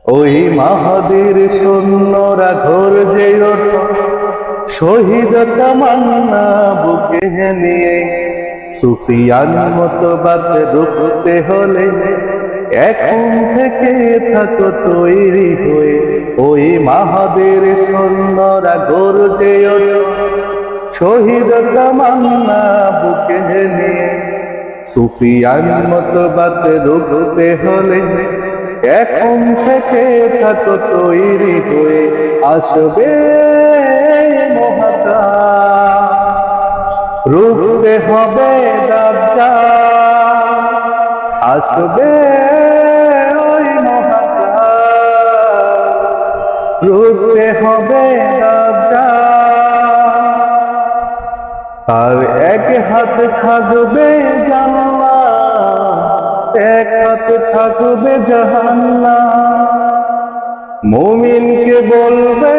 ওই মাহাদের সৈন্যরা গর্জে ওঠে, শহীদ তামান্না বুকে নিয়ে। সুফিয়ান মতবাদ রুখতে হলে এখন থেকে থাকো তৈরি হয়ে। ওই মাহাদের সৈন্যরা গর্জে ওঠে, শহীদ তামান্না বুকে নিয়ে। সুফিয়ান মতবাদ রুখতে হলে এখন থেকে থাকো তৈরি হয়ে। আসবে মহাকাল, রুখতে হবে দাজ্জাল। আসবে ওই মহাকাল, রুখতে হবে দাজ্জাল। তার এক হাত থাকবে জান্নাত, এক হাত থাকবে জাহান্নাম। মুমিনকে বলবে